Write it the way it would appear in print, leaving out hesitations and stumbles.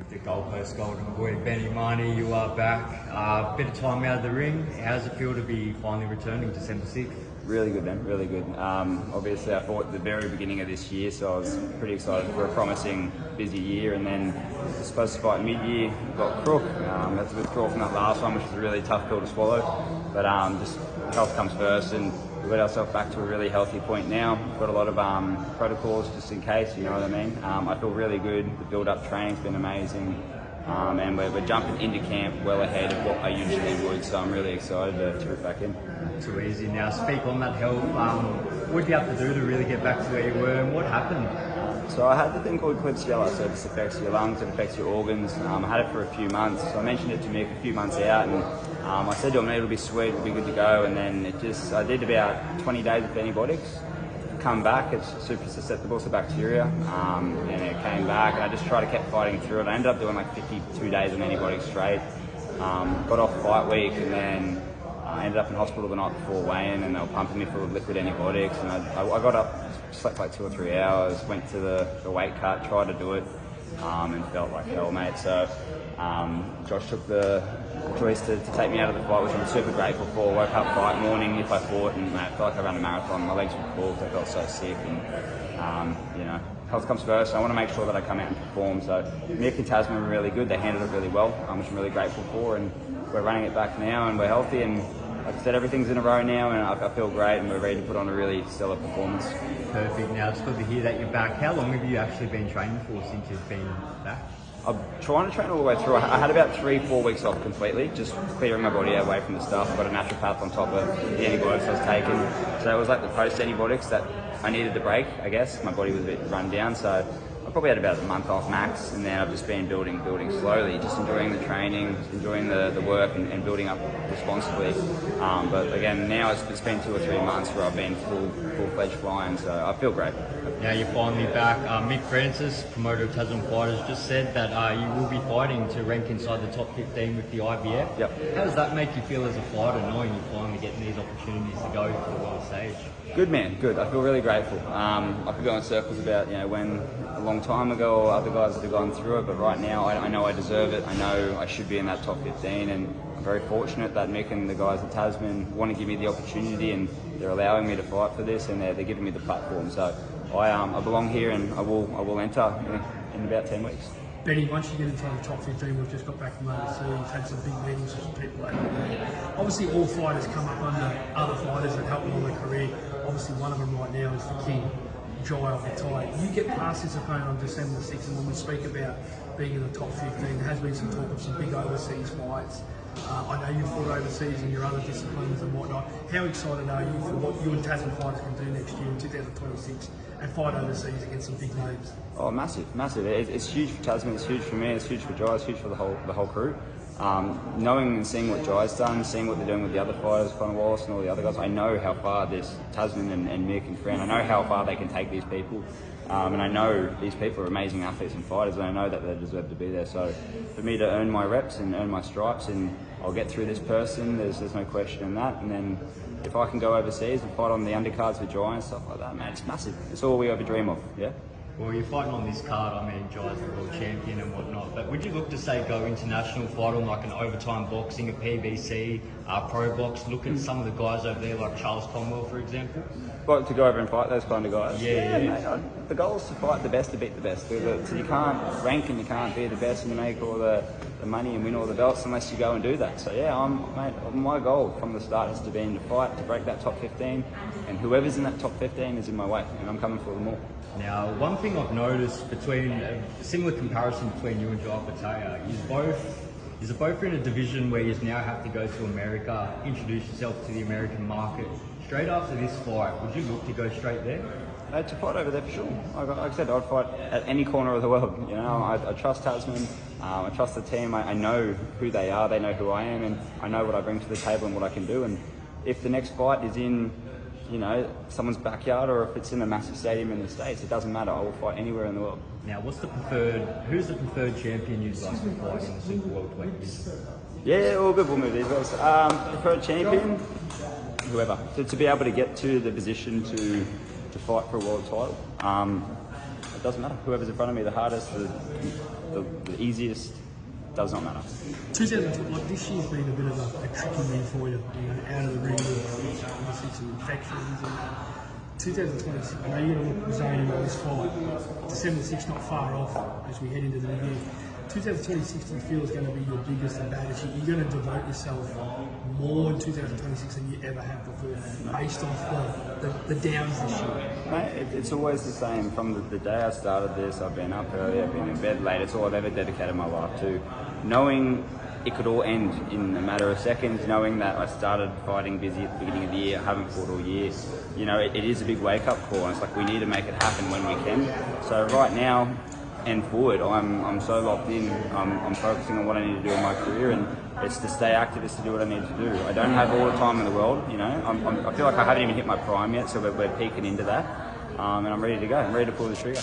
With the Gold Coast Golden Boy, Mahoney, you are back. Bit of time out of the ring. How's it feel to be finally returning December 6th? Really good, man, really good. Obviously, I fought at the very beginning of this year, so I was pretty excited for a promising, busy year. And then I was supposed to fight mid-year, got crook. That's a withdrawal from that last one, which was a really tough pill to swallow. But just health comes first, and we got ourselves back to a really healthy point now. We've got a lot of protocols just in case, you know what I mean. I feel really good. The build-up training's been amazing. And we're jumping into camp well ahead of what I usually would, so I'm really excited to get back in. Too easy. Now, speak on that health. What did you have to do to really get back to where you were, and what happened? So I had the thing called Klebsiella, so this affects your lungs, it affects your organs. I had it for a few months, so I mentioned it to Mick a few months out, and I said to him, it'll be sweet, it'll be good to go, and then I did about 20 days with antibiotics. Come back, it's super susceptible to bacteria, and it came back, and I just tried to keep fighting through it. I ended up doing like 52 days of antibiotics straight, got off fight week, and then I ended up in hospital the night before weigh-in, and they were pumping me full of liquid antibiotics, and I got up, slept like 2 or 3 hours, went to the weight cut, tried to do it, and felt like hell, mate. So Josh took the choice to take me out of the fight, which I'm super grateful for. Woke up fight morning if I fought, and mate, I felt like I ran a marathon. My legs were cooked, I felt so sick, and you know, health comes first. So I want to make sure that I come out and perform. So Mick and Tasman were really good. They handled it really well, which I'm really grateful for. And we're running it back now, and we're healthy. And like I said, everything's in a row now, and I feel great, and we're ready to put on a really stellar performance. Perfect. Now it's good to hear that you're back. How long have you actually been training for since you've been back? I'm trying to train all the way through. I had about 3-4 weeks off completely, just clearing my body away from the stuff. I got a naturopath on top of the antibiotics I was taking. So it was like the post-antibiotics that I needed the break, I guess. My body was a bit run down, so I probably had about a month off max, and then I've just been building slowly, just enjoying the training, enjoying the work, and building up responsibly. But again, now it's been 2 or 3 months where I've been full-fledged flying, so I feel great. Now you're finally back. Mick Francis, promoter of Tasman Fighters, just said that you will be fighting to rank inside the top 15 with the IBF. Yep. How does that make you feel as a fighter, knowing you're finally getting these opportunities to go to the world stage? Good, man, good. I feel really grateful. I could go in circles about when a long time ago or other guys that have gone through it, but right now I know I deserve it. I know I should be in that top 15, and I'm very fortunate that Mick and the guys at Tasman want to give me the opportunity, and they're allowing me to fight for this, and they're giving me the platform. So I belong here, and I will enter in about 10 weeks. Benny, once you get inside the top 15, we've just got back from overseas, had some big meetings with some people over there. Obviously, all fighters come up under other fighters that help them on their career. Obviously, one of them right now is the king, Jai off the tie. You get past this opponent on December the 6th, and when we speak about being in the top 15, there has been some talk of some big overseas fights. I know you fought overseas in your other disciplines and whatnot. How excited are you for what you and Tasman Fighters can do next year in 2026 and fight overseas against some big names? Oh, massive, massive. It's huge for Tasman, it's huge for me, it's huge for Jai, it's huge for the whole crew. Knowing and seeing what Jai's done, seeing what they're doing with the other fighters, Conor Wallace and all the other guys, I know how far this Tasman and Mick and Fran, I know how far they can take these people. And I know these people are amazing athletes and fighters, and I know that they deserve to be there. So for me to earn my reps and earn my stripes, and I'll get through this person, there's no question in that. And then if I can go overseas and fight on the undercards for Jai and stuff like that, man, it's massive. It's all we ever dream of, yeah? Well, you're fighting on this card, I mean, Jai's the world champion and whatnot, but would you look to, say, go international, fight on like an overtime boxing, a PBC, pro box, look at some of the guys over there like Charles Conwell, for example? Like to go over and fight those kind of guys? Yeah. Mate, the goal is to fight the best to beat the best. So you can't rank and you can't be the best and make all the money and win all the belts unless you go and do that. So yeah, my goal from the start has been to fight, to break that top 15, and whoever's in that top 15 is in my way, and I'm coming for them all. Now, one thing I've noticed between a similar comparison between you and Jai Pataya is both in a division where you now have to go to America, introduce yourself to the American market. Straight after this fight, would you look to go straight there? To fight over there for sure. Like I said, I'd fight at any corner of the world. You know, I trust Tasman. I trust the team. I know who they are. They know who I am, and I know what I bring to the table and what I can do. And if the next fight is in, someone's backyard, or if it's in a massive stadium in the States, it doesn't matter. I will fight anywhere in the world. Now, who's the preferred champion you'd like to fight in the super welterweight division? Yeah, all good. We'll move these guys. Preferred champion, whoever. To be able to get to the position to fight for a world title. doesn't matter. Whoever's in front of me, the hardest, the easiest, does not matter. 2020, like this year's been a bit of a tricky year for you, out of the ring with obviously some infections. And 2026, I know you're going to look zany on this fight. December 6th not far off as we head into the new year. 2026, do you feel is going to be your biggest and baddest year? You're going to devote yourself more in 2026 than you ever have before, based off the downs this year. Mate, it's always the same. From the day I started this, I've been up early, I've been in bed late. It's all I've ever dedicated my life to. Knowing it could all end in a matter of seconds, knowing that I started fighting busy at the beginning of the year, I haven't fought all year. You know, it is a big wake-up call, and it's like we need to make it happen when we can. So right now and forward, I'm so locked in. I'm focusing on what I need to do in my career, and it's to stay active, it's to do what I need to do. I don't have all the time in the world, you know. I feel like I haven't even hit my prime yet, so we're peaking into that, and I'm ready to go. I'm ready to pull the trigger.